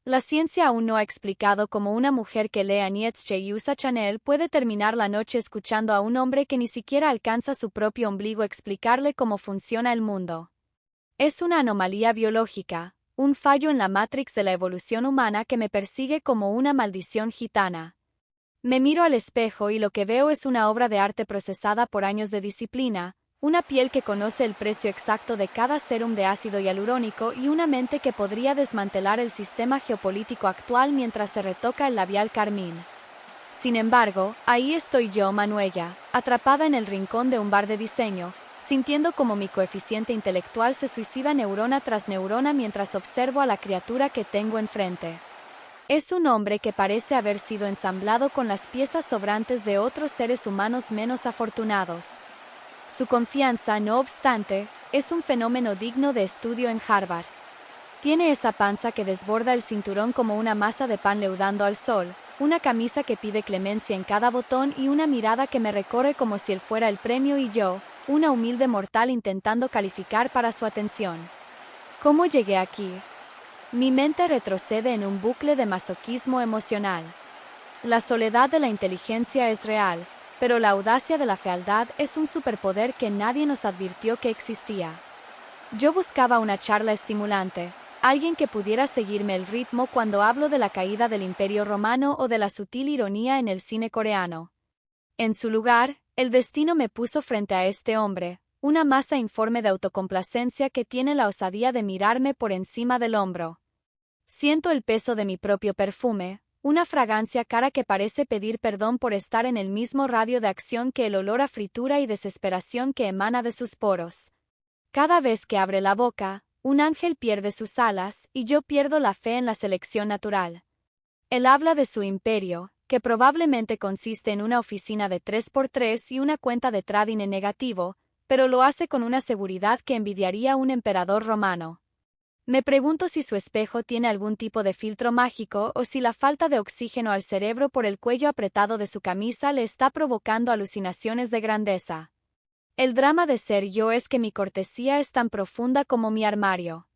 La ciencia aún no ha explicado cómo una mujer que lee a Nietzsche y usa Chanel puede terminar la noche escuchando a un hombre que ni siquiera alcanza su propio ombligo explicarle cómo funciona el mundo. Es una anomalía biológica, un fallo en la Matrix de la evolución humana que me persigue como una maldición gitana. Me miro al espejo y lo que veo es una obra de arte procesada por años de disciplina, una piel que conoce el precio exacto de cada sérum de ácido hialurónico y una mente que podría desmantelar el sistema geopolítico actual mientras se retoca el labial carmín. Sin embargo, ahí estoy yo, Manuela, atrapada en el rincón de un bar de diseño, sintiendo como mi coeficiente intelectual se suicida neurona tras neurona mientras observo a la criatura que tengo enfrente. Es un hombre que parece haber sido ensamblado con las piezas sobrantes de otros seres humanos menos afortunados. Su confianza, no obstante, es un fenómeno digno de estudio en Harvard. Tiene esa panza que desborda el cinturón como una masa de pan leudando al sol, una camisa que pide clemencia en cada botón y una mirada que me recorre como si él fuera el premio y yo, una humilde mortal intentando calificar para su atención. ¿Cómo llegué aquí? Mi mente retrocede en un bucle de masoquismo emocional. La soledad de la inteligencia es real, pero la audacia de la fealdad es un superpoder que nadie nos advirtió que existía. Yo buscaba una charla estimulante, alguien que pudiera seguirme el ritmo cuando hablo de la caída del Imperio Romano o de la sutil ironía en el cine coreano. En su lugar, el destino me puso frente a este hombre, una masa informe de autocomplacencia que tiene la osadía de mirarme por encima del hombro. Siento el peso de mi propio perfume, una fragancia cara que parece pedir perdón por estar en el mismo radio de acción que el olor a fritura y desesperación que emana de sus poros. Cada vez que abre la boca, un ángel pierde sus alas y yo pierdo la fe en la selección natural. Él habla de su imperio, que probablemente consiste en una oficina de 3x3 y una cuenta de trading en negativo, pero lo hace con una seguridad que envidiaría un emperador romano. Me pregunto si su espejo tiene algún tipo de filtro mágico o si la falta de oxígeno al cerebro por el cuello apretado de su camisa le está provocando alucinaciones de grandeza. El drama de ser yo es que mi cortesía es tan profunda como mi armario.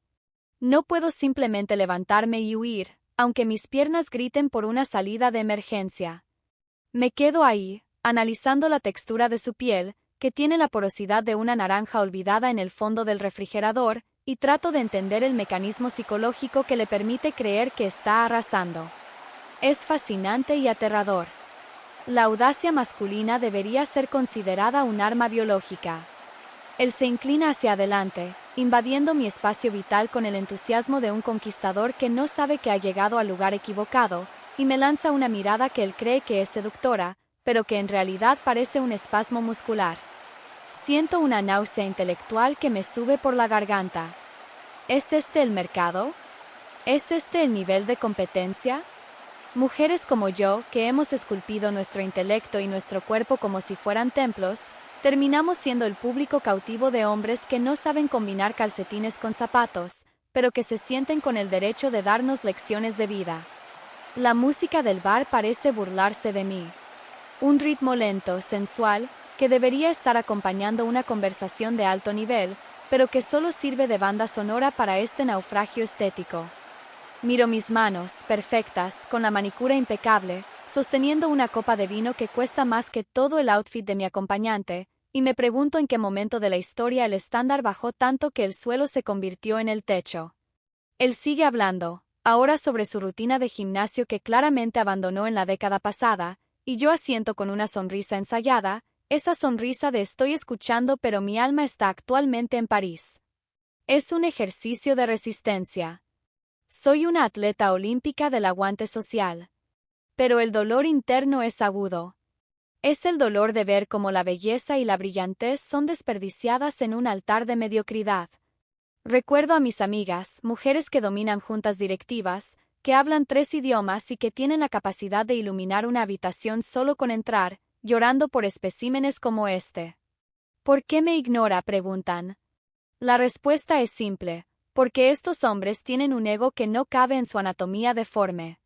No puedo simplemente levantarme y huir, aunque mis piernas griten por una salida de emergencia. Me quedo ahí, analizando la textura de su piel, que tiene la porosidad de una naranja olvidada en el fondo del refrigerador, y trato de entender el mecanismo psicológico que le permite creer que está arrasando. Es fascinante y aterrador. La audacia masculina debería ser considerada un arma biológica. Él se inclina hacia adelante, invadiendo mi espacio vital con el entusiasmo de un conquistador que no sabe que ha llegado al lugar equivocado, y me lanza una mirada que él cree que es seductora, pero que en realidad parece un espasmo muscular. Siento una náusea intelectual que me sube por la garganta. ¿Es este el mercado? ¿Es este el nivel de competencia? Mujeres como yo, que hemos esculpido nuestro intelecto y nuestro cuerpo como si fueran templos, terminamos siendo el público cautivo de hombres que no saben combinar calcetines con zapatos, pero que se sienten con el derecho de darnos lecciones de vida. La música del bar parece burlarse de mí. Un ritmo lento, sensual, que debería estar acompañando una conversación de alto nivel, pero que solo sirve de banda sonora para este naufragio estético. Miro mis manos, perfectas, con la manicura impecable, sosteniendo una copa de vino que cuesta más que todo el outfit de mi acompañante, y me pregunto en qué momento de la historia el estándar bajó tanto que el suelo se convirtió en el techo. Él sigue hablando, ahora sobre su rutina de gimnasio que claramente abandonó en la década pasada, y yo asiento con una sonrisa ensayada, esa sonrisa de estoy escuchando pero mi alma está actualmente en París. Es un ejercicio de resistencia. Soy una atleta olímpica del aguante social. Pero el dolor interno es agudo. Es el dolor de ver cómo la belleza y la brillantez son desperdiciadas en un altar de mediocridad. Recuerdo a mis amigas, mujeres que dominan juntas directivas, que hablan 3 idiomas y que tienen la capacidad de iluminar una habitación solo con entrar, llorando por especímenes como este. ¿Por qué me ignora?, preguntan. La respuesta es simple, porque estos hombres tienen un ego que no cabe en su anatomía deforme.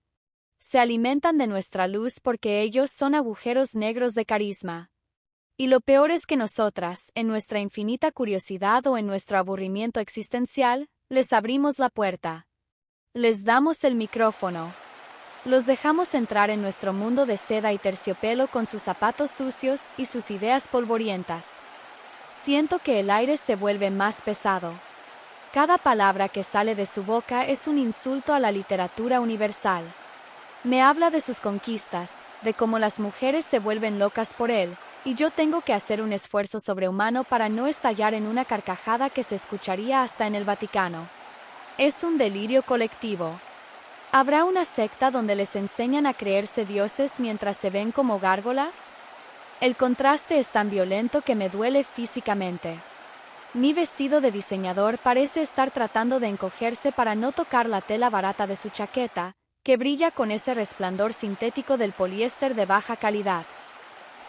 Se alimentan de nuestra luz porque ellos son agujeros negros de carisma. Y lo peor es que nosotras, en nuestra infinita curiosidad o en nuestro aburrimiento existencial, les abrimos la puerta. Les damos el micrófono. Los dejamos entrar en nuestro mundo de seda y terciopelo con sus zapatos sucios y sus ideas polvorientas. Siento que el aire se vuelve más pesado. Cada palabra que sale de su boca es un insulto a la literatura universal. Me habla de sus conquistas, de cómo las mujeres se vuelven locas por él, y yo tengo que hacer un esfuerzo sobrehumano para no estallar en una carcajada que se escucharía hasta en el Vaticano. Es un delirio colectivo. ¿Habrá una secta donde les enseñan a creerse dioses mientras se ven como gárgolas? El contraste es tan violento que me duele físicamente. Mi vestido de diseñador parece estar tratando de encogerse para no tocar la tela barata de su chaqueta, que brilla con ese resplandor sintético del poliéster de baja calidad.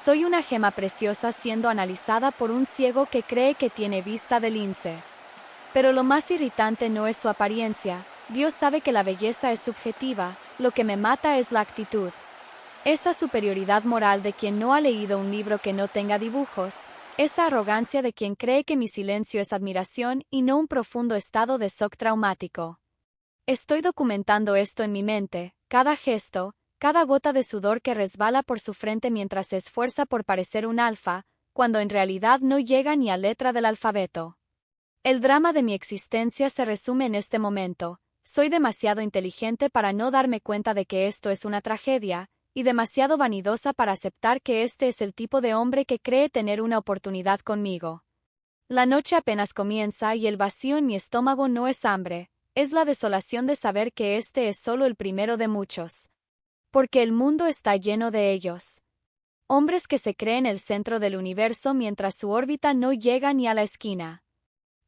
Soy una gema preciosa siendo analizada por un ciego que cree que tiene vista de lince. Pero lo más irritante no es su apariencia. Dios sabe que la belleza es subjetiva, lo que me mata es la actitud. Esa superioridad moral de quien no ha leído un libro que no tenga dibujos, esa arrogancia de quien cree que mi silencio es admiración y no un profundo estado de shock traumático. Estoy documentando esto en mi mente, cada gesto, cada gota de sudor que resbala por su frente mientras se esfuerza por parecer un alfa, cuando en realidad no llega ni a letra del alfabeto. El drama de mi existencia se resume en este momento. Soy demasiado inteligente para no darme cuenta de que esto es una tragedia, y demasiado vanidosa para aceptar que este es el tipo de hombre que cree tener una oportunidad conmigo. La noche apenas comienza y el vacío en mi estómago no es hambre, es la desolación de saber que este es solo el primero de muchos. Porque el mundo está lleno de ellos. Hombres que se creen el centro del universo mientras su órbita no llega ni a la esquina.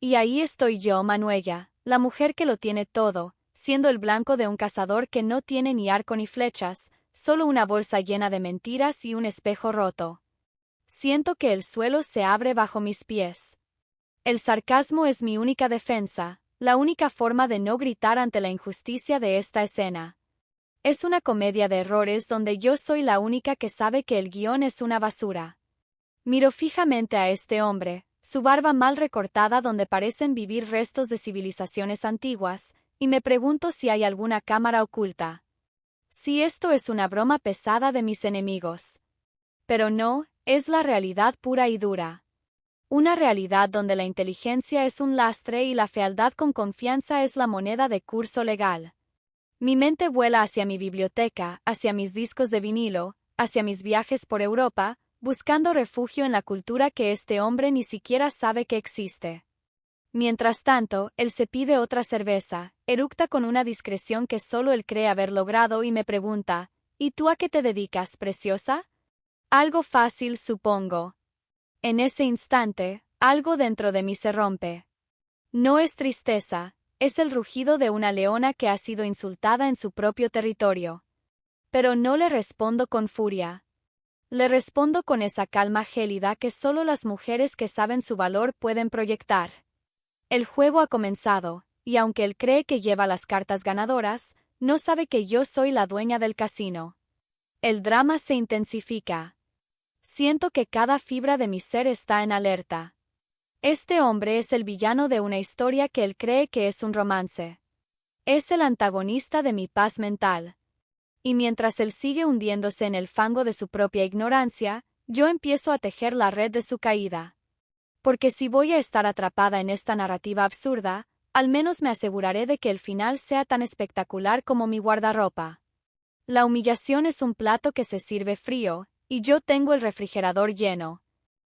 Y ahí estoy yo, Manuela, la mujer que lo tiene todo, siendo el blanco de un cazador que no tiene ni arco ni flechas, solo una bolsa llena de mentiras y un espejo roto. Siento que el suelo se abre bajo mis pies. El sarcasmo es mi única defensa, la única forma de no gritar ante la injusticia de esta escena. Es una comedia de errores donde yo soy la única que sabe que el guión es una basura. Miro fijamente a este hombre, su barba mal recortada donde parecen vivir restos de civilizaciones antiguas, y me pregunto si hay alguna cámara oculta. Si esto es una broma pesada de mis enemigos. Pero no, es la realidad pura y dura. Una realidad donde la inteligencia es un lastre y la fealdad con confianza es la moneda de curso legal. Mi mente vuela hacia mi biblioteca, hacia mis discos de vinilo, hacia mis viajes por Europa, buscando refugio en la cultura que este hombre ni siquiera sabe que existe. Mientras tanto, él se pide otra cerveza, eructa con una discreción que solo él cree haber logrado y me pregunta, ¿y tú a qué te dedicas, preciosa? Algo fácil, supongo. En ese instante, algo dentro de mí se rompe. No es tristeza, es el rugido de una leona que ha sido insultada en su propio territorio. Pero no le respondo con furia. Le respondo con esa calma gélida que solo las mujeres que saben su valor pueden proyectar. El juego ha comenzado, y aunque él cree que lleva las cartas ganadoras, no sabe que yo soy la dueña del casino. El drama se intensifica. Siento que cada fibra de mi ser está en alerta. Este hombre es el villano de una historia que él cree que es un romance. Es el antagonista de mi paz mental. Y mientras él sigue hundiéndose en el fango de su propia ignorancia, yo empiezo a tejer la red de su caída. Porque si voy a estar atrapada en esta narrativa absurda, al menos me aseguraré de que el final sea tan espectacular como mi guardarropa. La humillación es un plato que se sirve frío, y yo tengo el refrigerador lleno.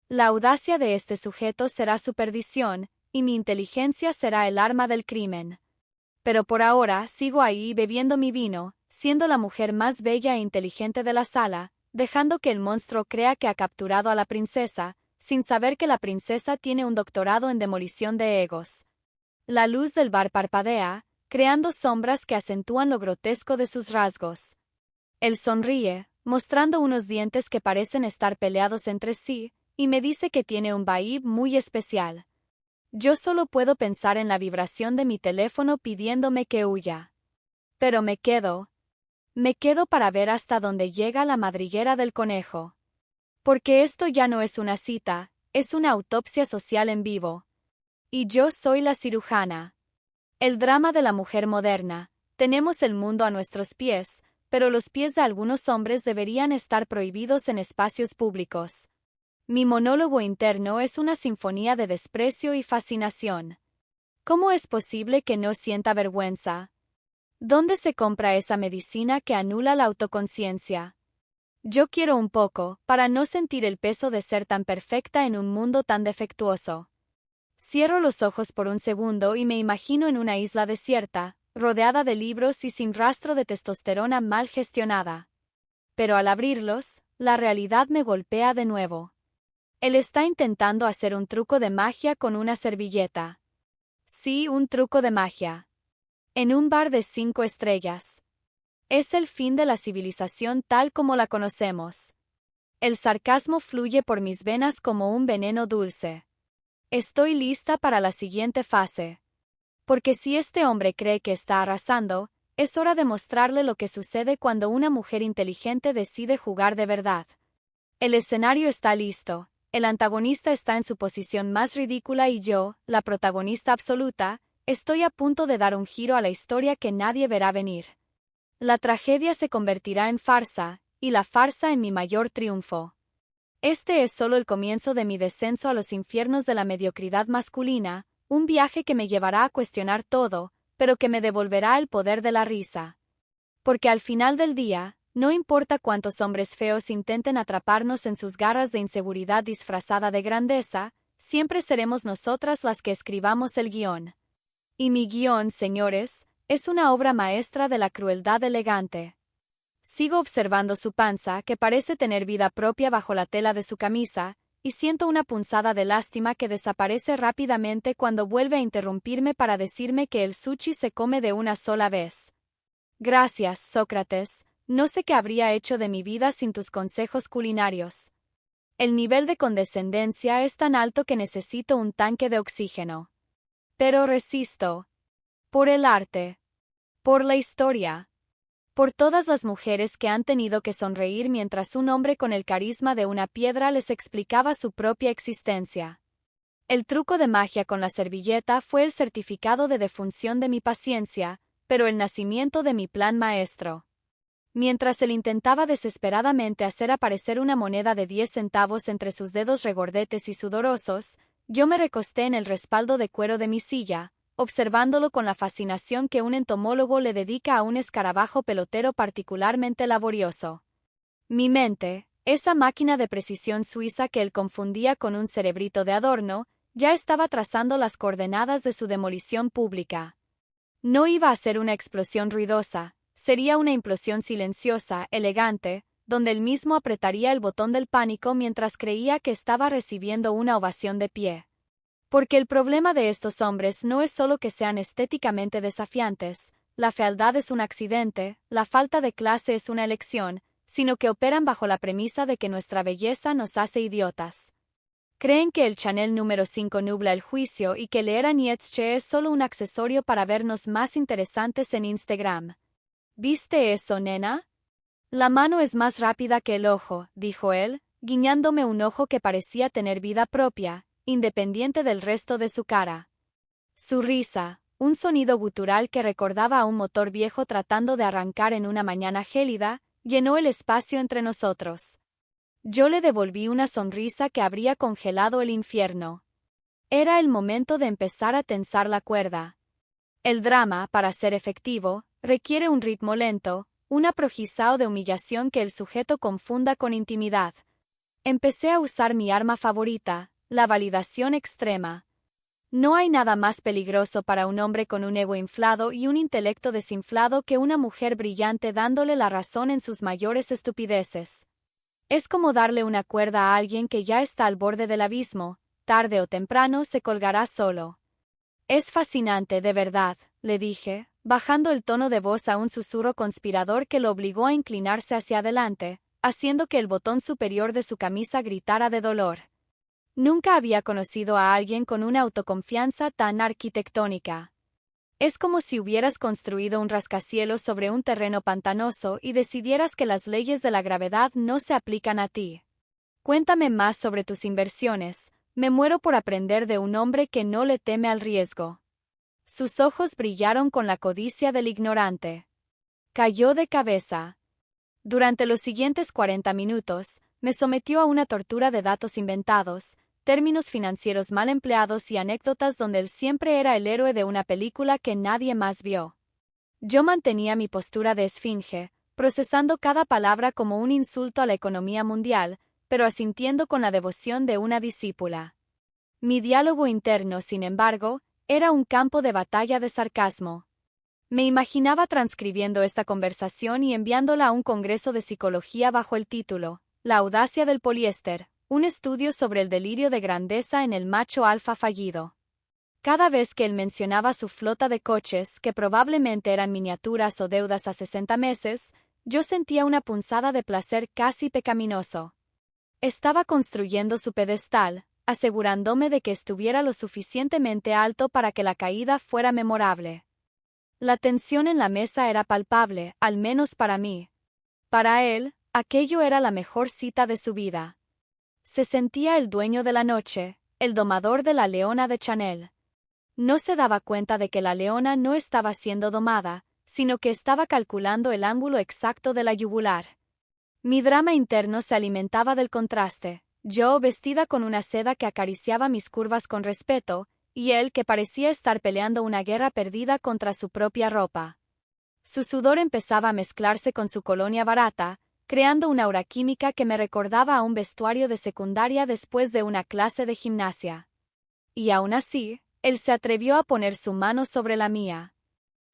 La audacia de este sujeto será su perdición, y mi inteligencia será el arma del crimen. Pero por ahora sigo ahí bebiendo mi vino, siendo la mujer más bella e inteligente de la sala, dejando que el monstruo crea que ha capturado a la princesa, sin saber que la princesa tiene un doctorado en demolición de egos. La luz del bar parpadea, creando sombras que acentúan lo grotesco de sus rasgos. Él sonríe, mostrando unos dientes que parecen estar peleados entre sí, y me dice que tiene un vibe muy especial. Yo solo puedo pensar en la vibración de mi teléfono pidiéndome que huya. Pero me quedo para ver hasta dónde llega la madriguera del conejo. Porque esto ya no es una cita, es una autopsia social en vivo. Y yo soy la cirujana. El drama de la mujer moderna, Tenemos el mundo a nuestros pies, pero los pies de algunos hombres deberían estar prohibidos en espacios públicos. Mi monólogo interno es una sinfonía de desprecio y fascinación. ¿Cómo es posible que no sienta vergüenza? ¿Dónde se compra esa medicina que anula la autoconciencia? Yo quiero un poco, para no sentir el peso de ser tan perfecta en un mundo tan defectuoso. Cierro los ojos por un segundo y me imagino en una isla desierta, rodeada de libros y sin rastro de testosterona mal gestionada. Pero al abrirlos, la realidad me golpea de nuevo. Él está intentando hacer un truco de magia con una servilleta. Sí, un truco de magia. En un bar de 5 estrellas. Es el fin de la civilización tal como la conocemos. El sarcasmo fluye por mis venas como un veneno dulce. Estoy lista para la siguiente fase. Porque si este hombre cree que está arrasando, es hora de mostrarle lo que sucede cuando una mujer inteligente decide jugar de verdad. El escenario está listo, el antagonista está en su posición más ridícula y yo, la protagonista absoluta, estoy a punto de dar un giro a la historia que nadie verá venir. La tragedia se convertirá en farsa, y la farsa en mi mayor triunfo. Este es solo el comienzo de mi descenso a los infiernos de la mediocridad masculina, un viaje que me llevará a cuestionar todo, pero que me devolverá el poder de la risa. Porque al final del día, no importa cuántos hombres feos intenten atraparnos en sus garras de inseguridad disfrazada de grandeza, siempre seremos nosotras las que escribamos el guión. Y mi guión, señores, es una obra maestra de la crueldad elegante. Sigo observando su panza, que parece tener vida propia bajo la tela de su camisa, y siento una punzada de lástima que desaparece rápidamente cuando vuelve a interrumpirme para decirme que el sushi se come de una sola vez. Gracias, Sócrates, no sé qué habría hecho de mi vida sin tus consejos culinarios. El nivel de condescendencia es tan alto que necesito un tanque de oxígeno. Pero resisto. Por el arte. Por la historia. Por todas las mujeres que han tenido que sonreír mientras un hombre con el carisma de una piedra les explicaba su propia existencia. El truco de magia con la servilleta fue el certificado de defunción de mi paciencia, pero el nacimiento de mi plan maestro. Mientras él intentaba desesperadamente hacer aparecer una moneda de 10 centavos entre sus dedos regordetes y sudorosos, yo me recosté en el respaldo de cuero de mi silla, observándolo con la fascinación que un entomólogo le dedica a un escarabajo pelotero particularmente laborioso. Mi mente, esa máquina de precisión suiza que él confundía con un cerebrito de adorno, ya estaba trazando las coordenadas de su demolición pública. No iba a ser una explosión ruidosa, sería una implosión silenciosa, elegante, donde él mismo apretaría el botón del pánico mientras creía que estaba recibiendo una ovación de pie. Porque el problema de estos hombres no es solo que sean estéticamente desafiantes, la fealdad es un accidente, la falta de clase es una elección, sino que operan bajo la premisa de que nuestra belleza nos hace idiotas. Creen que el Chanel número 5 nubla el juicio y que leer a Nietzsche es solo un accesorio para vernos más interesantes en Instagram. ¿Viste eso, nena? La mano es más rápida que el ojo, dijo él, guiñándome un ojo que parecía tener vida propia, independiente del resto de su cara. Su risa, un sonido gutural que recordaba a un motor viejo tratando de arrancar en una mañana gélida, llenó el espacio entre nosotros. Yo le devolví una sonrisa que habría congelado el infierno. Era el momento de empezar a tensar la cuerda. El drama, para ser efectivo, requiere un ritmo lento, un aprojizao de humillación que el sujeto confunda con intimidad. Empecé a usar mi arma favorita, la validación extrema. No hay nada más peligroso para un hombre con un ego inflado y un intelecto desinflado que una mujer brillante dándole la razón en sus mayores estupideces. Es como darle una cuerda a alguien que ya está al borde del abismo, tarde o temprano se colgará solo. Es fascinante, de verdad, le dije, bajando el tono de voz a un susurro conspirador que lo obligó a inclinarse hacia adelante, haciendo que el botón superior de su camisa gritara de dolor. Nunca había conocido a alguien con una autoconfianza tan arquitectónica. Es como si hubieras construido un rascacielos sobre un terreno pantanoso y decidieras que las leyes de la gravedad no se aplican a ti. Cuéntame más sobre tus inversiones, me muero por aprender de un hombre que no le teme al riesgo. Sus ojos brillaron con la codicia del ignorante. Cayó de cabeza. Durante los siguientes 40 minutos, me sometió a una tortura de datos inventados, términos financieros mal empleados y anécdotas donde él siempre era el héroe de una película que nadie más vio. Yo mantenía mi postura de esfinge, procesando cada palabra como un insulto a la economía mundial, pero asintiendo con la devoción de una discípula. Mi diálogo interno, sin embargo, era un campo de batalla de sarcasmo. Me imaginaba transcribiendo esta conversación y enviándola a un congreso de psicología bajo el título La audacia del poliéster, un estudio sobre el delirio de grandeza en el macho alfa fallido. Cada vez que él mencionaba su flota de coches, que probablemente eran miniaturas o deudas a 60 meses, yo sentía una punzada de placer casi pecaminoso. Estaba construyendo su pedestal, asegurándome de que estuviera lo suficientemente alto para que la caída fuera memorable. La tensión en la mesa era palpable, al menos para mí. Para él, aquello era la mejor cita de su vida. Se sentía el dueño de la noche, el domador de la leona de Chanel. No se daba cuenta de que la leona no estaba siendo domada, sino que estaba calculando el ángulo exacto de la yugular. Mi drama interno se alimentaba del contraste, yo vestida con una seda que acariciaba mis curvas con respeto, y él que parecía estar peleando una guerra perdida contra su propia ropa. Su sudor empezaba a mezclarse con su colonia barata, creando una aura química que me recordaba a un vestuario de secundaria después de una clase de gimnasia. Y aún así, él se atrevió a poner su mano sobre la mía.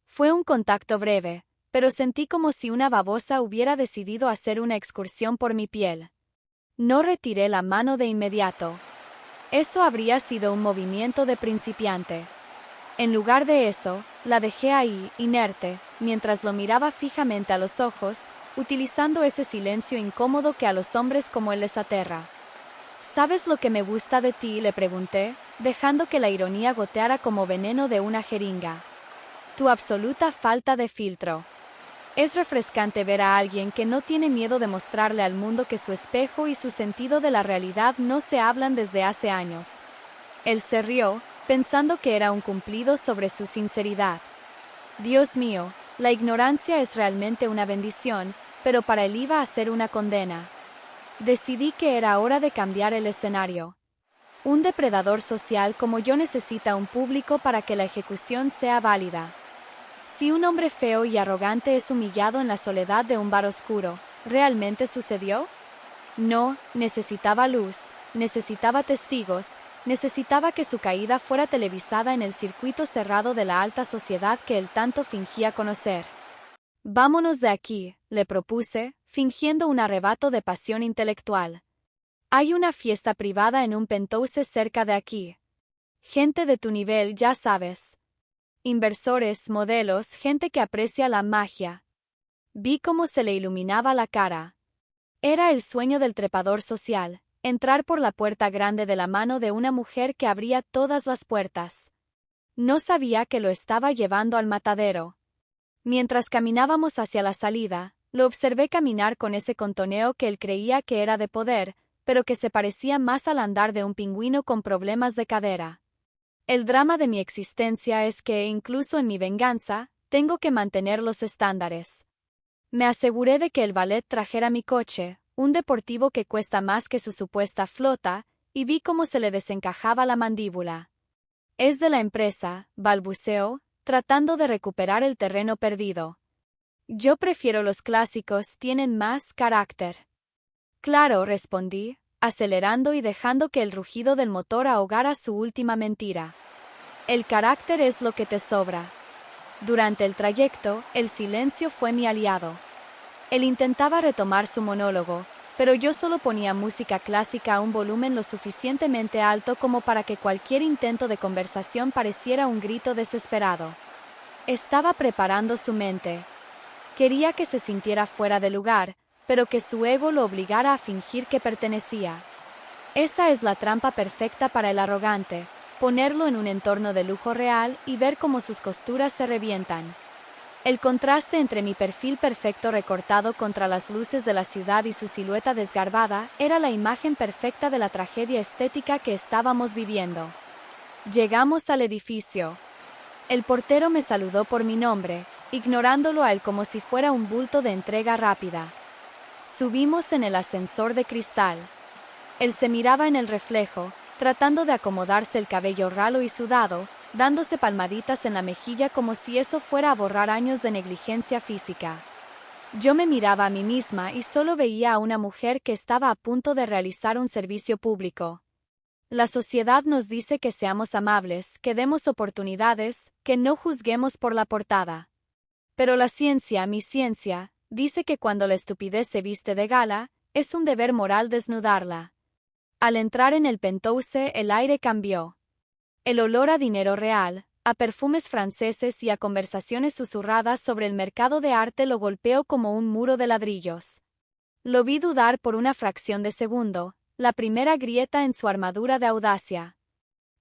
Fue un contacto breve, pero sentí como si una babosa hubiera decidido hacer una excursión por mi piel. No retiré la mano de inmediato. Eso habría sido un movimiento de principiante. En lugar de eso, la dejé ahí, inerte, mientras lo miraba fijamente a los ojos, utilizando ese silencio incómodo que a los hombres como él les aterra. ¿Sabes lo que me gusta de ti?, le pregunté, dejando que la ironía goteara como veneno de una jeringa. Tu absoluta falta de filtro. Es refrescante ver a alguien que no tiene miedo de mostrarle al mundo que su espejo y su sentido de la realidad no se hablan desde hace años. Él se rió, pensando que era un cumplido sobre su sinceridad. Dios mío, la ignorancia es realmente una bendición, pero para él iba a ser una condena. Decidí que era hora de cambiar el escenario. Un depredador social como yo necesita un público para que la ejecución sea válida. Si un hombre feo y arrogante es humillado en la soledad de un bar oscuro, ¿realmente sucedió? No, necesitaba luz, necesitaba testigos, necesitaba que su caída fuera televisada en el circuito cerrado de la alta sociedad que él tanto fingía conocer. Vámonos de aquí, le propuse, fingiendo un arrebato de pasión intelectual. Hay una fiesta privada en un penthouse cerca de aquí. Gente de tu nivel, ya sabes. Inversores, modelos, gente que aprecia la magia. Vi cómo se le iluminaba la cara. Era el sueño del trepador social, entrar por la puerta grande de la mano de una mujer que abría todas las puertas. No sabía que lo estaba llevando al matadero. Mientras caminábamos hacia la salida, lo observé caminar con ese contoneo que él creía que era de poder, pero que se parecía más al andar de un pingüino con problemas de cadera. El drama de mi existencia es que, incluso en mi venganza, tengo que mantener los estándares. Me aseguré de que el ballet trajera mi coche, un deportivo que cuesta más que su supuesta flota, y vi cómo se le desencajaba la mandíbula. Es de la empresa, balbuceó, tratando de recuperar el terreno perdido. Yo prefiero los clásicos, tienen más carácter. Claro, respondí, acelerando y dejando que el rugido del motor ahogara su última mentira. El carácter es lo que te sobra. Durante el trayecto, el silencio fue mi aliado. Él intentaba retomar su monólogo, pero yo solo ponía música clásica a un volumen lo suficientemente alto como para que cualquier intento de conversación pareciera un grito desesperado. Estaba preparando su mente. Quería que se sintiera fuera de lugar, pero que su ego lo obligara a fingir que pertenecía. Esa es la trampa perfecta para el arrogante, ponerlo en un entorno de lujo real y ver cómo sus costuras se revientan. El contraste entre mi perfil perfecto recortado contra las luces de la ciudad y su silueta desgarbada era la imagen perfecta de la tragedia estética que estábamos viviendo. Llegamos al edificio. El portero me saludó por mi nombre, ignorándolo a él como si fuera un bulto de entrega rápida. Subimos en el ascensor de cristal. Él se miraba en el reflejo, tratando de acomodarse el cabello ralo y sudado, dándose palmaditas en la mejilla como si eso fuera a borrar años de negligencia física. Yo me miraba a mí misma y solo veía a una mujer que estaba a punto de realizar un servicio público. La sociedad nos dice que seamos amables, que demos oportunidades, que no juzguemos por la portada. Pero la ciencia, mi ciencia, dice que cuando la estupidez se viste de gala, es un deber moral desnudarla. Al entrar en el penthouse, el aire cambió. El olor a dinero real, a perfumes franceses y a conversaciones susurradas sobre el mercado de arte lo golpeó como un muro de ladrillos. Lo vi dudar por una fracción de segundo, la primera grieta en su armadura de audacia.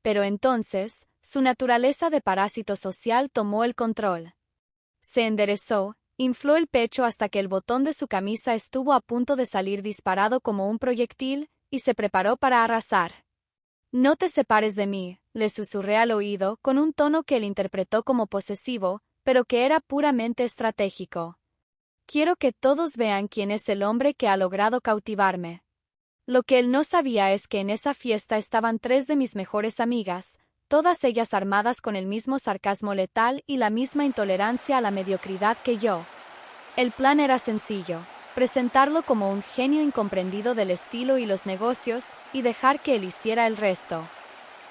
Pero entonces, su naturaleza de parásito social tomó el control. Se enderezó, infló el pecho hasta que el botón de su camisa estuvo a punto de salir disparado como un proyectil, y se preparó para arrasar. «No te separes de mí», le susurré al oído con un tono que él interpretó como posesivo, pero que era puramente estratégico. «Quiero que todos vean quién es el hombre que ha logrado cautivarme». Lo que él no sabía es que en esa fiesta estaban 3 de mis mejores amigas, todas ellas armadas con el mismo sarcasmo letal y la misma intolerancia a la mediocridad que yo. El plan era sencillo: presentarlo como un genio incomprendido del estilo y los negocios, y dejar que él hiciera el resto.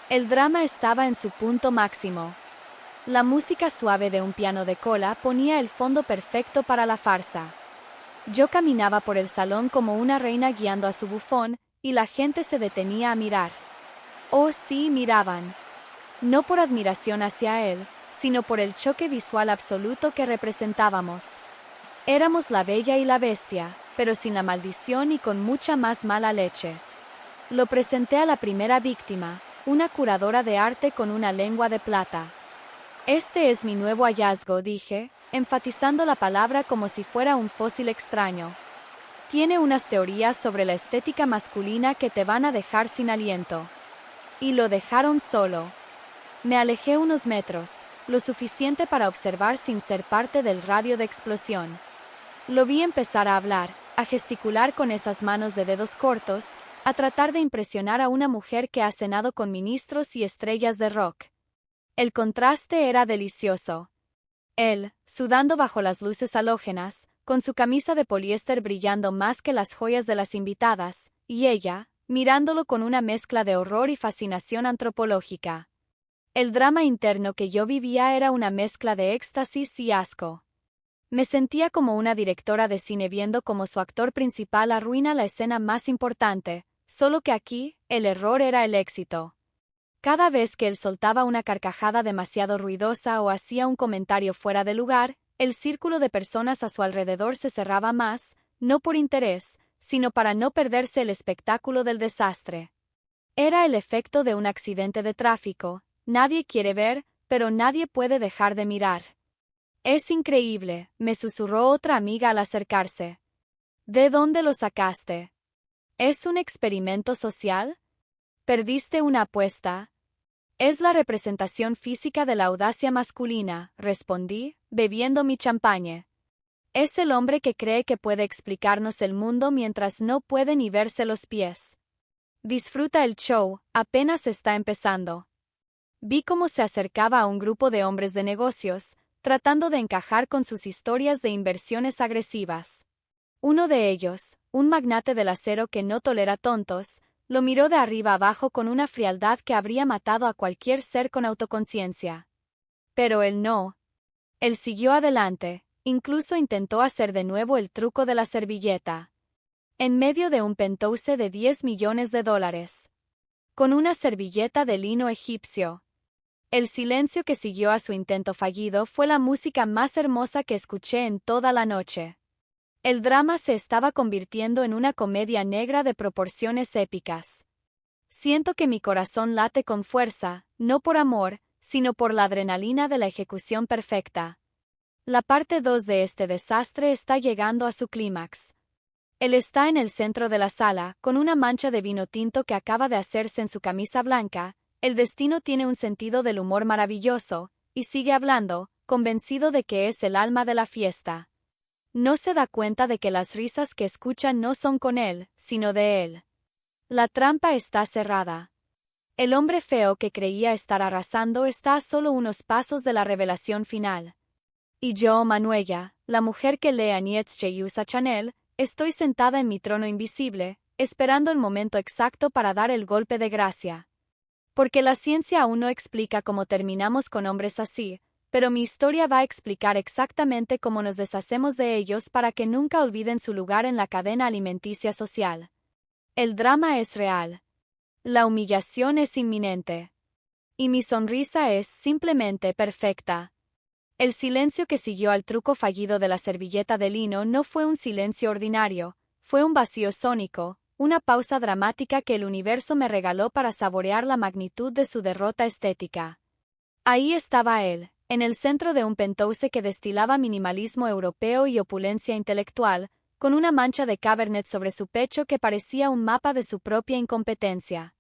El drama estaba en su punto máximo. La música suave de un piano de cola ponía el fondo perfecto para la farsa. Yo caminaba por el salón como una reina guiando a su bufón, y la gente se detenía a mirar. Oh, sí, miraban. No por admiración hacia él, sino por el choque visual absoluto que representábamos. Éramos la bella y la bestia, pero sin la maldición y con mucha más mala leche. Lo presenté a la primera víctima, una curadora de arte con una lengua de plata. «Este es mi nuevo hallazgo», dije, enfatizando la palabra como si fuera un fósil extraño. «Tiene unas teorías sobre la estética masculina que te van a dejar sin aliento». Y lo dejaron solo. Me alejé unos metros, lo suficiente para observar sin ser parte del radio de explosión. Lo vi empezar a hablar, a gesticular con esas manos de dedos cortos, a tratar de impresionar a una mujer que ha cenado con ministros y estrellas de rock. El contraste era delicioso. Él, sudando bajo las luces halógenas, con su camisa de poliéster brillando más que las joyas de las invitadas, y ella, mirándolo con una mezcla de horror y fascinación antropológica. El drama interno que yo vivía era una mezcla de éxtasis y asco. Me sentía como una directora de cine viendo cómo su actor principal arruina la escena más importante, solo que aquí, el error era el éxito. Cada vez que él soltaba una carcajada demasiado ruidosa o hacía un comentario fuera de lugar, el círculo de personas a su alrededor se cerraba más, no por interés, sino para no perderse el espectáculo del desastre. Era el efecto de un accidente de tráfico: nadie quiere ver, pero nadie puede dejar de mirar. «Es increíble», me susurró otra amiga al acercarse. «¿De dónde lo sacaste? ¿Es un experimento social? ¿Perdiste una apuesta?» «Es la representación física de la audacia masculina», respondí, bebiendo mi champagne. «Es el hombre que cree que puede explicarnos el mundo mientras no puede ni verse los pies. Disfruta el show, apenas está empezando». Vi cómo se acercaba a un grupo de hombres de negocios, tratando de encajar con sus historias de inversiones agresivas. Uno de ellos, un magnate del acero que no tolera tontos, lo miró de arriba abajo con una frialdad que habría matado a cualquier ser con autoconciencia. Pero él no. Él siguió adelante, incluso intentó hacer de nuevo el truco de la servilleta. En medio de un penthouse de $10 millones. Con una servilleta de lino egipcio. El silencio que siguió a su intento fallido fue la música más hermosa que escuché en toda la noche. El drama se estaba convirtiendo en una comedia negra de proporciones épicas. Siento que mi corazón late con fuerza, no por amor, sino por la adrenalina de la ejecución perfecta. La parte 2 de este desastre está llegando a su clímax. Él está en el centro de la sala, con una mancha de vino tinto que acaba de hacerse en su camisa blanca. El destino tiene un sentido del humor maravilloso, y sigue hablando, convencido de que es el alma de la fiesta. No se da cuenta de que las risas que escucha no son con él, sino de él. La trampa está cerrada. El hombre feo que creía estar arrasando está a solo unos pasos de la revelación final. Y yo, Manuela, la mujer que lee a Nietzsche y usa Chanel, estoy sentada en mi trono invisible, esperando el momento exacto para dar el golpe de gracia. Porque la ciencia aún no explica cómo terminamos con hombres así, pero mi historia va a explicar exactamente cómo nos deshacemos de ellos para que nunca olviden su lugar en la cadena alimenticia social. El drama es real. La humillación es inminente. Y mi sonrisa es simplemente perfecta. El silencio que siguió al truco fallido de la servilleta de lino no fue un silencio ordinario, fue un vacío sónico, una pausa dramática que el universo me regaló para saborear la magnitud de su derrota estética. Ahí estaba él, en el centro de un penthouse que destilaba minimalismo europeo y opulencia intelectual, con una mancha de Cabernet sobre su pecho que parecía un mapa de su propia incompetencia.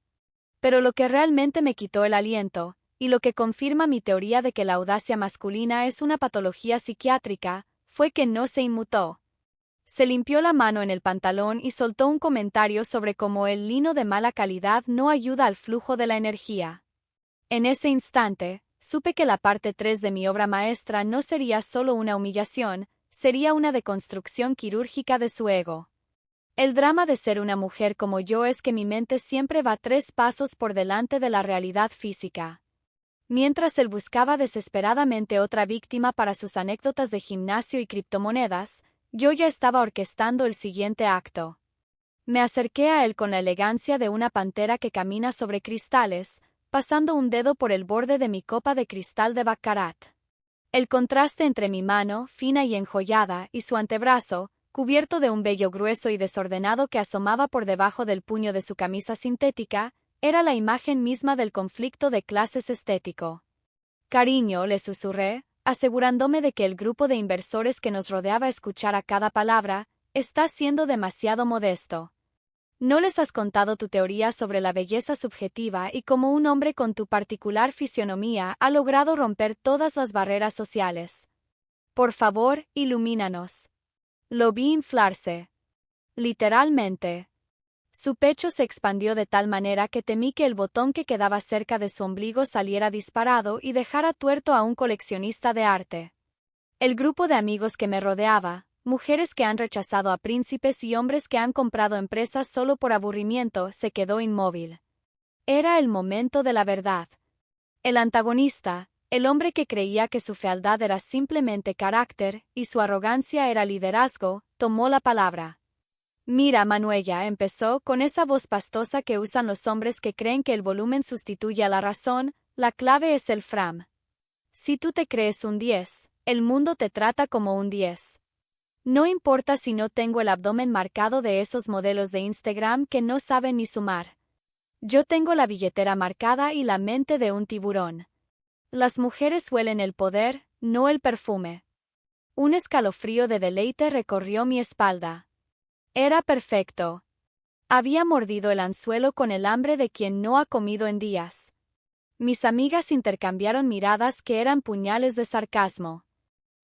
Pero lo que realmente me quitó el aliento, y lo que confirma mi teoría de que la audacia masculina es una patología psiquiátrica, fue que no se inmutó. Se limpió la mano en el pantalón y soltó un comentario sobre cómo el lino de mala calidad no ayuda al flujo de la energía. En ese instante, supe que la parte 3 de mi obra maestra no sería solo una humillación, sería una deconstrucción quirúrgica de su ego. El drama de ser una mujer como yo es que mi mente siempre va 3 pasos por delante de la realidad física. Mientras él buscaba desesperadamente otra víctima para sus anécdotas de gimnasio y criptomonedas, yo ya estaba orquestando el siguiente acto. Me acerqué a él con la elegancia de una pantera que camina sobre cristales, pasando un dedo por el borde de mi copa de cristal de baccarat. El contraste entre mi mano, fina y enjollada, y su antebrazo, cubierto de un vello grueso y desordenado que asomaba por debajo del puño de su camisa sintética, era la imagen misma del conflicto de clases estético. Cariño, le susurré, asegurándome de que el grupo de inversores que nos rodeaba escuchara cada palabra, está siendo demasiado modesto. No les has contado tu teoría sobre la belleza subjetiva y cómo un hombre con tu particular fisionomía ha logrado romper todas las barreras sociales. Por favor, ilumínanos. Lo vi inflarse. Literalmente. Su pecho se expandió de tal manera que temí que el botón que quedaba cerca de su ombligo saliera disparado y dejara tuerto a un coleccionista de arte. El grupo de amigos que me rodeaba, mujeres que han rechazado a príncipes y hombres que han comprado empresas solo por aburrimiento, se quedó inmóvil. Era el momento de la verdad. El antagonista, el hombre que creía que su fealdad era simplemente carácter y su arrogancia era liderazgo, tomó la palabra. Mira, Manuela, empezó con esa voz pastosa que usan los hombres que creen que el volumen sustituye a la razón, la clave es el fram. Si tú te crees un 10, el mundo te trata como un 10. No importa si no tengo el abdomen marcado de esos modelos de Instagram que no saben ni sumar. Yo tengo la billetera marcada y la mente de un tiburón. Las mujeres huelen el poder, no el perfume. Un escalofrío de deleite recorrió mi espalda. Era perfecto. Había mordido el anzuelo con el hambre de quien no ha comido en días. Mis amigas intercambiaron miradas que eran puñales de sarcasmo.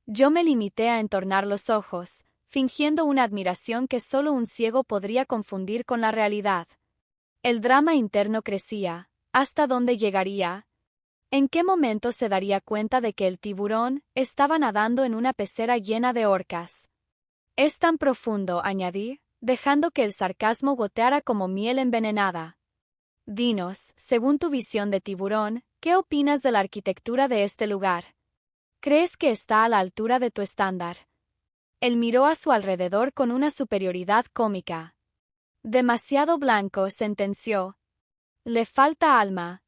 Yo me limité a entornar los ojos, fingiendo una admiración que solo un ciego podría confundir con la realidad. El drama interno crecía. ¿Hasta dónde llegaría? ¿En qué momento se daría cuenta de que el tiburón estaba nadando en una pecera llena de orcas? Es tan profundo, añadí, dejando que el sarcasmo goteara como miel envenenada. Dinos, según tu visión de tiburón, ¿qué opinas de la arquitectura de este lugar? ¿Crees que está a la altura de tu estándar? Él miró a su alrededor con una superioridad cómica. Demasiado blanco, sentenció. Le falta alma.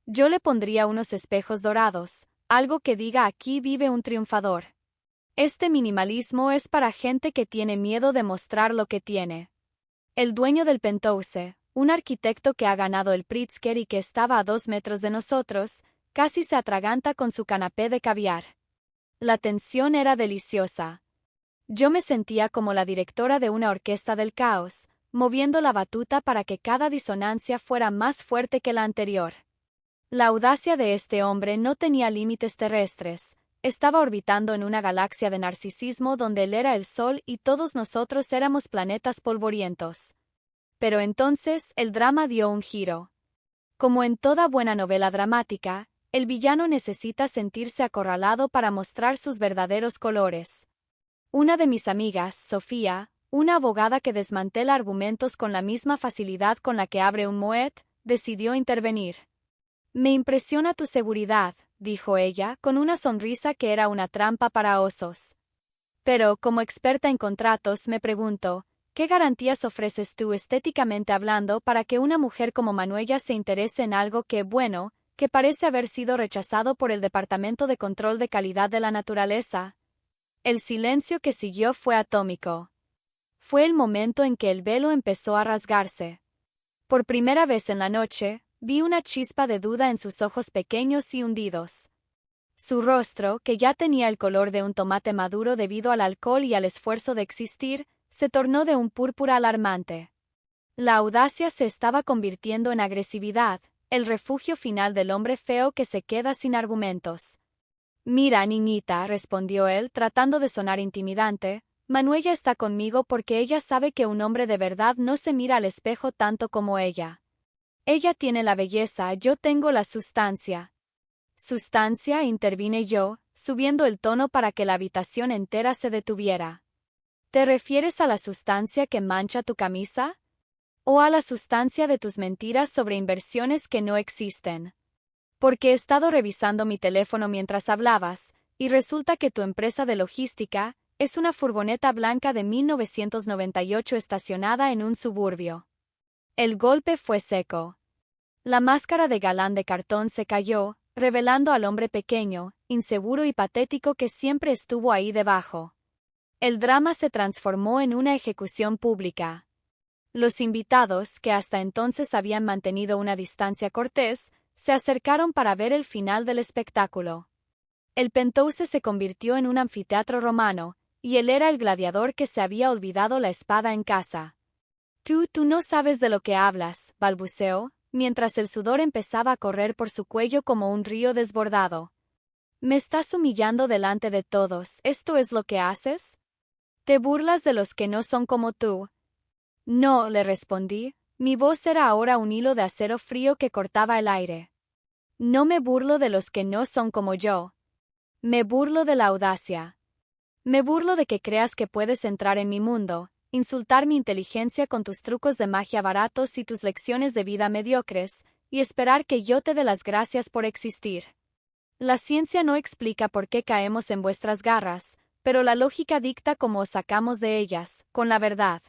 Yo le pondría unos espejos dorados, algo que diga aquí vive un triunfador. Este minimalismo es para gente que tiene miedo de mostrar lo que tiene. El dueño del penthouse, un arquitecto que ha ganado el Pritzker y que estaba a 2 metros de nosotros, casi se atraganta con su canapé de caviar. La tensión era deliciosa. Yo me sentía como la directora de una orquesta del caos, moviendo la batuta para que cada disonancia fuera más fuerte que la anterior. La audacia de este hombre no tenía límites terrestres. Estaba orbitando en una galaxia de narcisismo donde él era el Sol y todos nosotros éramos planetas polvorientos. Pero entonces el drama dio un giro. Como en toda buena novela dramática, el villano necesita sentirse acorralado para mostrar sus verdaderos colores. Una de mis amigas, Sofía, una abogada que desmantela argumentos con la misma facilidad con la que abre un Moet, decidió intervenir. Me impresiona tu seguridad, dijo ella, con una sonrisa que era una trampa para osos. Pero, como experta en contratos, me pregunto, ¿qué garantías ofreces tú estéticamente hablando para que una mujer como Manuela se interese en algo que parece haber sido rechazado por el Departamento de Control de Calidad de la Naturaleza? El silencio que siguió fue atómico. Fue el momento en que el velo empezó a rasgarse. Por primera vez en la noche, vi una chispa de duda en sus ojos pequeños y hundidos. Su rostro, que ya tenía el color de un tomate maduro debido al alcohol y al esfuerzo de existir, se tornó de un púrpura alarmante. La audacia se estaba convirtiendo en agresividad, el refugio final del hombre feo que se queda sin argumentos. Mira, niñita, respondió él, tratando de sonar intimidante, Manuela está conmigo porque ella sabe que un hombre de verdad no se mira al espejo tanto como ella. Ella tiene la belleza, yo tengo la sustancia. Sustancia, intervine yo, subiendo el tono para que la habitación entera se detuviera. ¿Te refieres a la sustancia que mancha tu camisa? ¿O a la sustancia de tus mentiras sobre inversiones que no existen? Porque he estado revisando mi teléfono mientras hablabas, y resulta que tu empresa de logística es una furgoneta blanca de 1998 estacionada en un suburbio. El golpe fue seco. La máscara de galán de cartón se cayó, revelando al hombre pequeño, inseguro y patético que siempre estuvo ahí debajo. El drama se transformó en una ejecución pública. Los invitados, que hasta entonces habían mantenido una distancia cortés, se acercaron para ver el final del espectáculo. El Penthouse se convirtió en un anfiteatro romano, y él era el gladiador que se había olvidado la espada en casa. Tú no sabes de lo que hablas, balbuceó, mientras el sudor empezaba a correr por su cuello como un río desbordado. Me estás humillando delante de todos, ¿esto es lo que haces? ¿Te burlas de los que no son como tú? No, le respondí, mi voz era ahora un hilo de acero frío que cortaba el aire. No me burlo de los que no son como yo. Me burlo de la audacia. Me burlo de que creas que puedes entrar en mi mundo, insultar mi inteligencia con tus trucos de magia baratos y tus lecciones de vida mediocres, y esperar que yo te dé las gracias por existir. La ciencia no explica por qué caemos en vuestras garras, pero la lógica dicta cómo os sacamos de ellas, con la verdad.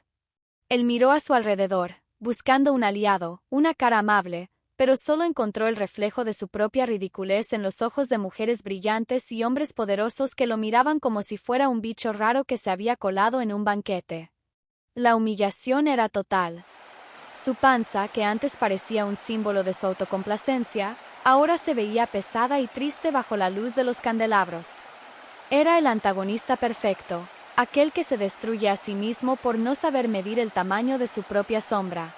Él miró a su alrededor, buscando un aliado, una cara amable, pero solo encontró el reflejo de su propia ridiculez en los ojos de mujeres brillantes y hombres poderosos que lo miraban como si fuera un bicho raro que se había colado en un banquete. La humillación era total. Su panza, que antes parecía un símbolo de su autocomplacencia, ahora se veía pesada y triste bajo la luz de los candelabros. Era el antagonista perfecto, aquel que se destruye a sí mismo por no saber medir el tamaño de su propia sombra.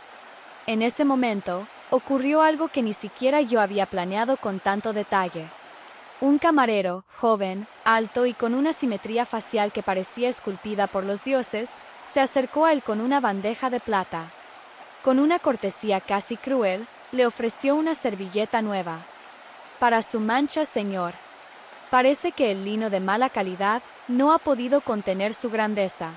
En ese momento, ocurrió algo que ni siquiera yo había planeado con tanto detalle. Un camarero, joven, alto y con una simetría facial que parecía esculpida por los dioses, se acercó a él con una bandeja de plata. Con una cortesía casi cruel, le ofreció una servilleta nueva. Para su mancha, señor. Parece que el lino de mala calidad no ha podido contener su grandeza.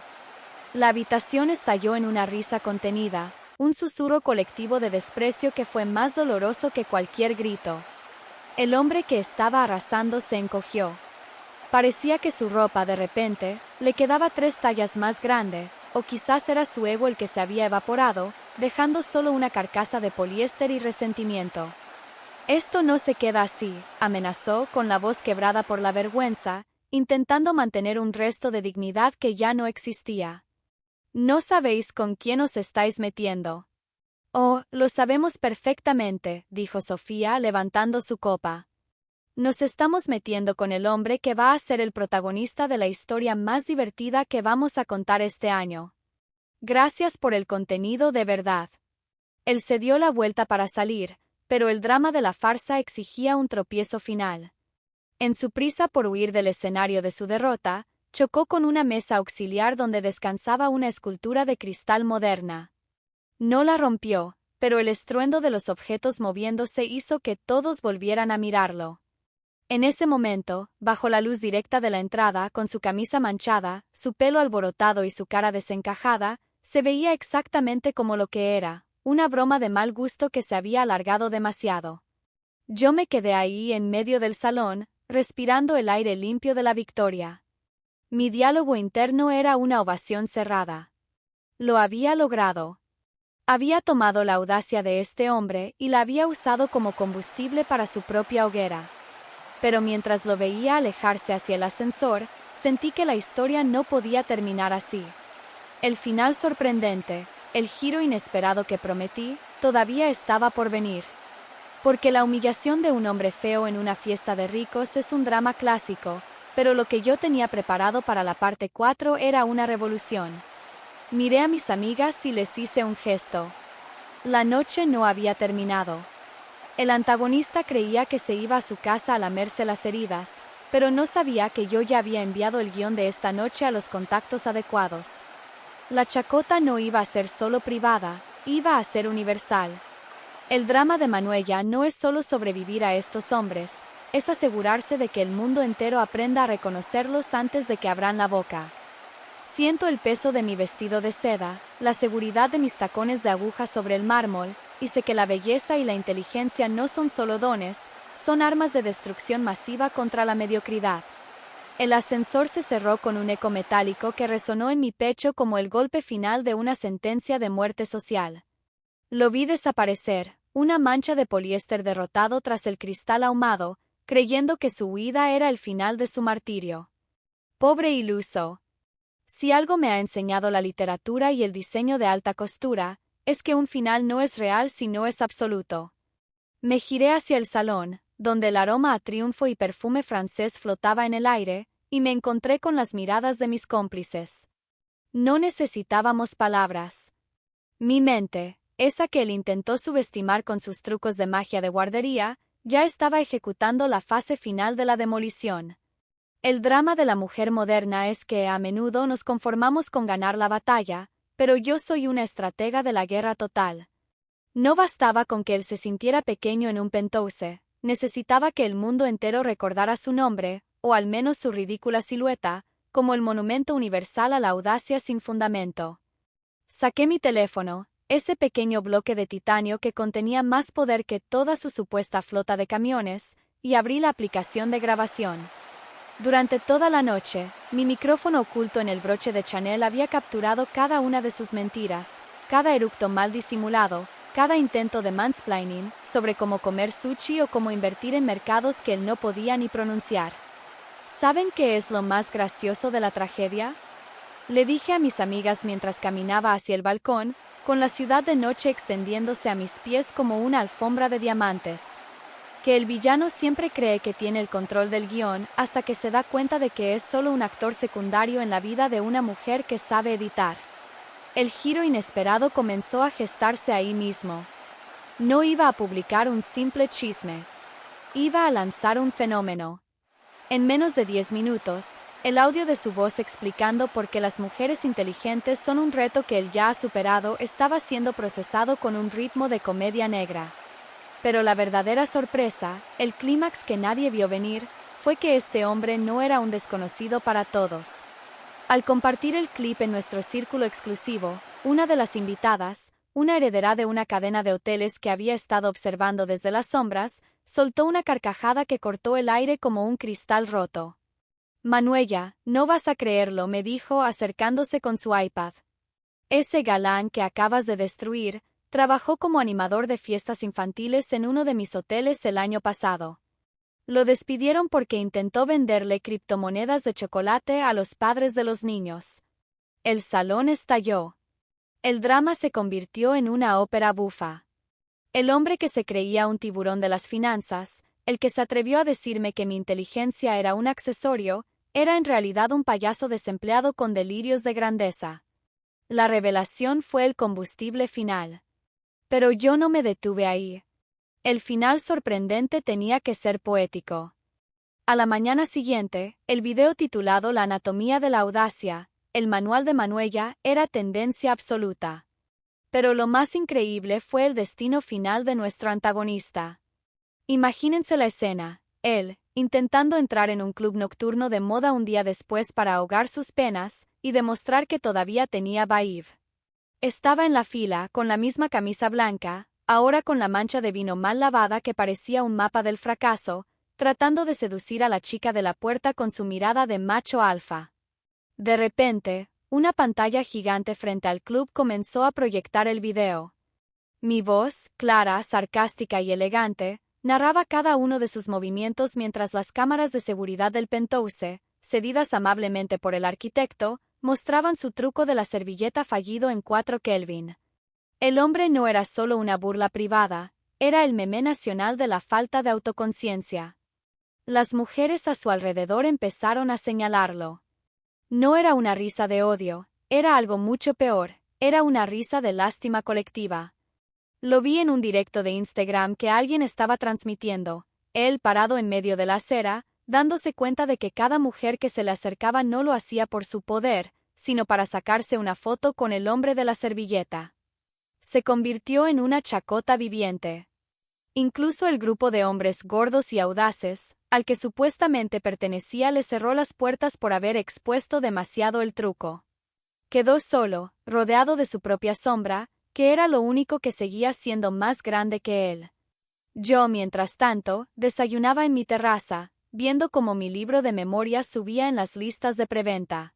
La habitación estalló en una risa contenida, un susurro colectivo de desprecio que fue más doloroso que cualquier grito. El hombre que estaba arrasando se encogió. Parecía que su ropa, de repente, le quedaba 3 tallas más grande, o quizás era su ego el que se había evaporado, dejando solo una carcasa de poliéster y resentimiento. Esto no se queda así, amenazó, con la voz quebrada por la vergüenza, intentando mantener un resto de dignidad que ya no existía. No sabéis con quién os estáis metiendo. Oh, lo sabemos perfectamente, dijo Sofía, levantando su copa. Nos estamos metiendo con el hombre que va a ser el protagonista de la historia más divertida que vamos a contar este año. Gracias por el contenido de verdad. Él se dio la vuelta para salir, pero el drama de la farsa exigía un tropiezo final. En su prisa por huir del escenario de su derrota, chocó con una mesa auxiliar donde descansaba una escultura de cristal moderna. No la rompió, pero el estruendo de los objetos moviéndose hizo que todos volvieran a mirarlo. En ese momento, bajo la luz directa de la entrada, con su camisa manchada, su pelo alborotado y su cara desencajada, se veía exactamente como lo que era, una broma de mal gusto que se había alargado demasiado. Yo me quedé ahí en medio del salón, respirando el aire limpio de la victoria. Mi diálogo interno era una ovación cerrada. Lo había logrado. Había tomado la audacia de este hombre y la había usado como combustible para su propia hoguera. Pero mientras lo veía alejarse hacia el ascensor, sentí que la historia no podía terminar así. El final sorprendente, el giro inesperado que prometí, todavía estaba por venir. Porque la humillación de un hombre feo en una fiesta de ricos es un drama clásico, pero lo que yo tenía preparado para la parte 4 era una revolución. Miré a mis amigas y les hice un gesto. La noche no había terminado. El antagonista creía que se iba a su casa a lamerse las heridas, pero no sabía que yo ya había enviado el guión de esta noche a los contactos adecuados. La chacota no iba a ser solo privada, iba a ser universal. El drama de Manuela no es solo sobrevivir a estos hombres, es asegurarse de que el mundo entero aprenda a reconocerlos antes de que abran la boca. Siento el peso de mi vestido de seda, la seguridad de mis tacones de aguja sobre el mármol, y sé que la belleza y la inteligencia no son solo dones, son armas de destrucción masiva contra la mediocridad. El ascensor se cerró con un eco metálico que resonó en mi pecho como el golpe final de una sentencia de muerte social. Lo vi desaparecer, una mancha de poliéster derrotado tras el cristal ahumado, creyendo que su huida era el final de su martirio. Pobre iluso. Si algo me ha enseñado la literatura y el diseño de alta costura, es que un final no es real si no es absoluto. Me giré hacia el salón, donde el aroma a triunfo y perfume francés flotaba en el aire, y me encontré con las miradas de mis cómplices. No necesitábamos palabras. Mi mente, esa que él intentó subestimar con sus trucos de magia de guardería, ya estaba ejecutando la fase final de la demolición. El drama de la mujer moderna es que a menudo nos conformamos con ganar la batalla, pero yo soy una estratega de la guerra total. No bastaba con que él se sintiera pequeño en un penthouse, necesitaba que el mundo entero recordara su nombre, o al menos su ridícula silueta, como el monumento universal a la audacia sin fundamento. Saqué mi teléfono, ese pequeño bloque de titanio que contenía más poder que toda su supuesta flota de camiones, y abrí la aplicación de grabación. Durante toda la noche, mi micrófono oculto en el broche de Chanel había capturado cada una de sus mentiras, cada eructo mal disimulado, cada intento de mansplaining sobre cómo comer sushi o cómo invertir en mercados que él no podía ni pronunciar. ¿Saben qué es lo más gracioso de la tragedia? Le dije a mis amigas mientras caminaba hacia el balcón, con la ciudad de noche extendiéndose a mis pies como una alfombra de diamantes. Que el villano siempre cree que tiene el control del guión hasta que se da cuenta de que es solo un actor secundario en la vida de una mujer que sabe editar. El giro inesperado comenzó a gestarse ahí mismo. No iba a publicar un simple chisme. Iba a lanzar un fenómeno. En menos de 10 minutos, el audio de su voz explicando por qué las mujeres inteligentes son un reto que él ya ha superado estaba siendo procesado con un ritmo de comedia negra. Pero la verdadera sorpresa, el clímax que nadie vio venir, fue que este hombre no era un desconocido para todos. Al compartir el clip en nuestro círculo exclusivo, una de las invitadas, una heredera de una cadena de hoteles que había estado observando desde las sombras, soltó una carcajada que cortó el aire como un cristal roto. Manuela, no vas a creerlo, me dijo acercándose con su iPad. Ese galán que acabas de destruir, trabajó como animador de fiestas infantiles en uno de mis hoteles el año pasado. Lo despidieron porque intentó venderle criptomonedas de chocolate a los padres de los niños. El salón estalló. El drama se convirtió en una ópera bufa. El hombre que se creía un tiburón de las finanzas, el que se atrevió a decirme que mi inteligencia era un accesorio, era en realidad un payaso desempleado con delirios de grandeza. La revelación fue el combustible final. Pero yo no me detuve ahí. El final sorprendente tenía que ser poético. A la mañana siguiente, el video titulado La anatomía de la audacia, el manual de Manuela, era tendencia absoluta. Pero lo más increíble fue el destino final de nuestro antagonista. Imagínense la escena, él, intentando entrar en un club nocturno de moda un día después para ahogar sus penas y demostrar que todavía tenía Baiv. Estaba en la fila, con la misma camisa blanca, ahora con la mancha de vino mal lavada que parecía un mapa del fracaso, tratando de seducir a la chica de la puerta con su mirada de macho alfa. De repente, una pantalla gigante frente al club comenzó a proyectar el video. Mi voz, clara, sarcástica y elegante, narraba cada uno de sus movimientos mientras las cámaras de seguridad del penthouse, cedidas amablemente por el arquitecto, mostraban su truco de la servilleta fallido en 4 Kelvin. El hombre no era solo una burla privada, era el meme nacional de la falta de autoconciencia. Las mujeres a su alrededor empezaron a señalarlo. No era una risa de odio, era algo mucho peor, era una risa de lástima colectiva. Lo vi en un directo de Instagram que alguien estaba transmitiendo, él parado en medio de la acera, dándose cuenta de que cada mujer que se le acercaba no lo hacía por su poder, sino para sacarse una foto con el hombre de la servilleta. Se convirtió en una chacota viviente. Incluso el grupo de hombres gordos y audaces, al que supuestamente pertenecía, le cerró las puertas por haber expuesto demasiado el truco. Quedó solo, rodeado de su propia sombra, que era lo único que seguía siendo más grande que él. Yo, mientras tanto, desayunaba en mi terraza, viendo cómo mi libro de memorias subía en las listas de preventa.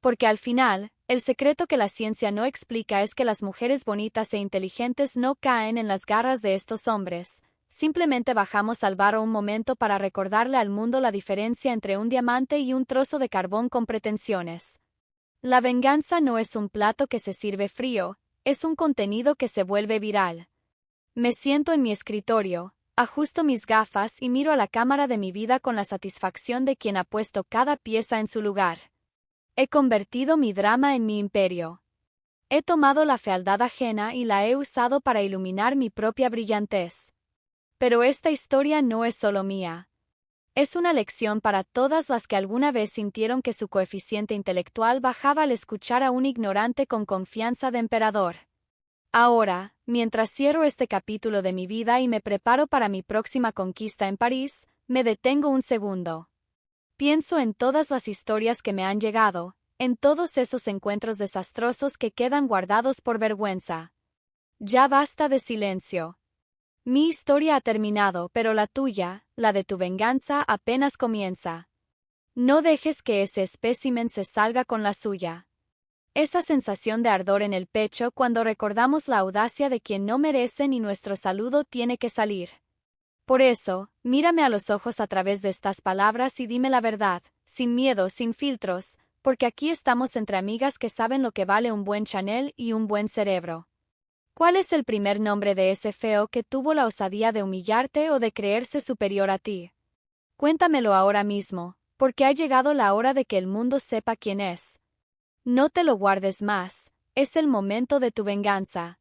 Porque al final, el secreto que la ciencia no explica es que las mujeres bonitas e inteligentes no caen en las garras de estos hombres. Simplemente bajamos al bar un momento para recordarle al mundo la diferencia entre un diamante y un trozo de carbón con pretensiones. La venganza no es un plato que se sirve frío, es un contenido que se vuelve viral. Me siento en mi escritorio, ajusto mis gafas y miro a la cámara de mi vida con la satisfacción de quien ha puesto cada pieza en su lugar. He convertido mi drama en mi imperio. He tomado la fealdad ajena y la he usado para iluminar mi propia brillantez. Pero esta historia no es solo mía. Es una lección para todas las que alguna vez sintieron que su coeficiente intelectual bajaba al escuchar a un ignorante con confianza de emperador. Ahora, mientras cierro este capítulo de mi vida y me preparo para mi próxima conquista en París, me detengo un segundo. Pienso en todas las historias que me han llegado, en todos esos encuentros desastrosos que quedan guardados por vergüenza. Ya basta de silencio. Mi historia ha terminado, pero la tuya, la de tu venganza, apenas comienza. No dejes que ese espécimen se salga con la suya. Esa sensación de ardor en el pecho cuando recordamos la audacia de quien no merecen y nuestro saludo tiene que salir. Por eso, mírame a los ojos a través de estas palabras y dime la verdad, sin miedo, sin filtros, porque aquí estamos entre amigas que saben lo que vale un buen Chanel y un buen cerebro. ¿Cuál es el primer nombre de ese feo que tuvo la osadía de humillarte o de creerse superior a ti? Cuéntamelo ahora mismo, porque ha llegado la hora de que el mundo sepa quién es. No te lo guardes más, es el momento de tu venganza.